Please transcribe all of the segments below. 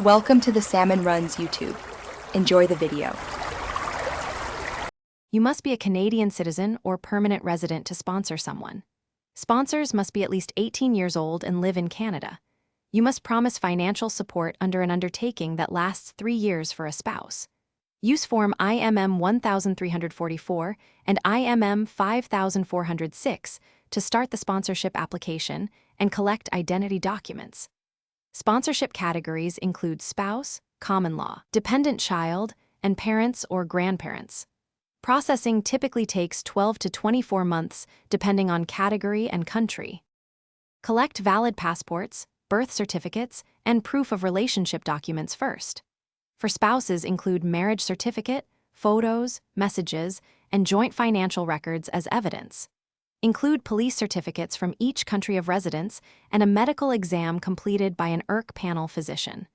Welcome to the Salmon Runs YouTube. Enjoy the video. You must be a Canadian citizen or permanent resident to sponsor someone. Sponsors must be at least 18 years old and live in Canada. You must promise financial support under an undertaking that lasts 3 years for a spouse. Use Form IMM 1344 and IMM 5406 to start the sponsorship application and collect identity documents. Sponsorship categories include spouse, common law, dependent child, and parents or grandparents. Processing typically takes 12 to 24 months depending on category and country. Collect valid passports, birth certificates, and proof of relationship documents first. For spouses include marriage certificate, photos, messages, and joint financial records as evidence. Include police certificates from each country of residence and a medical exam completed by an IRC panel physician.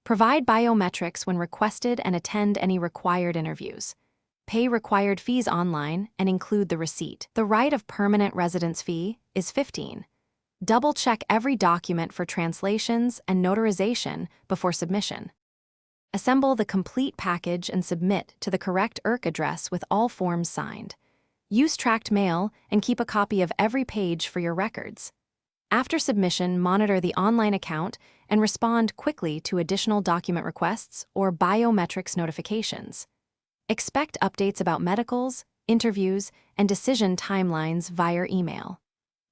Provide biometrics when requested and attend any required interviews. Pay required fees online and include the receipt. The right of permanent residence fee is $15. Double-check every document for translations and notarization before submission. Assemble the complete package and submit to the correct IRC address with all forms signed. Use tracked mail and keep a copy of every page for your records. After submission, monitor the online account and respond quickly to additional document requests or biometrics notifications. Expect updates about medicals, interviews, and decision timelines via email.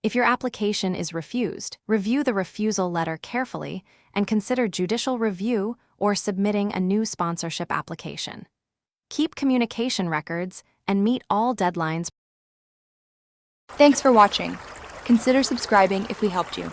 If your application is refused, review the refusal letter carefully and consider judicial review or submitting a new sponsorship application. Keep communication records and meet all deadlines. Thanks for watching. Consider subscribing if we helped you.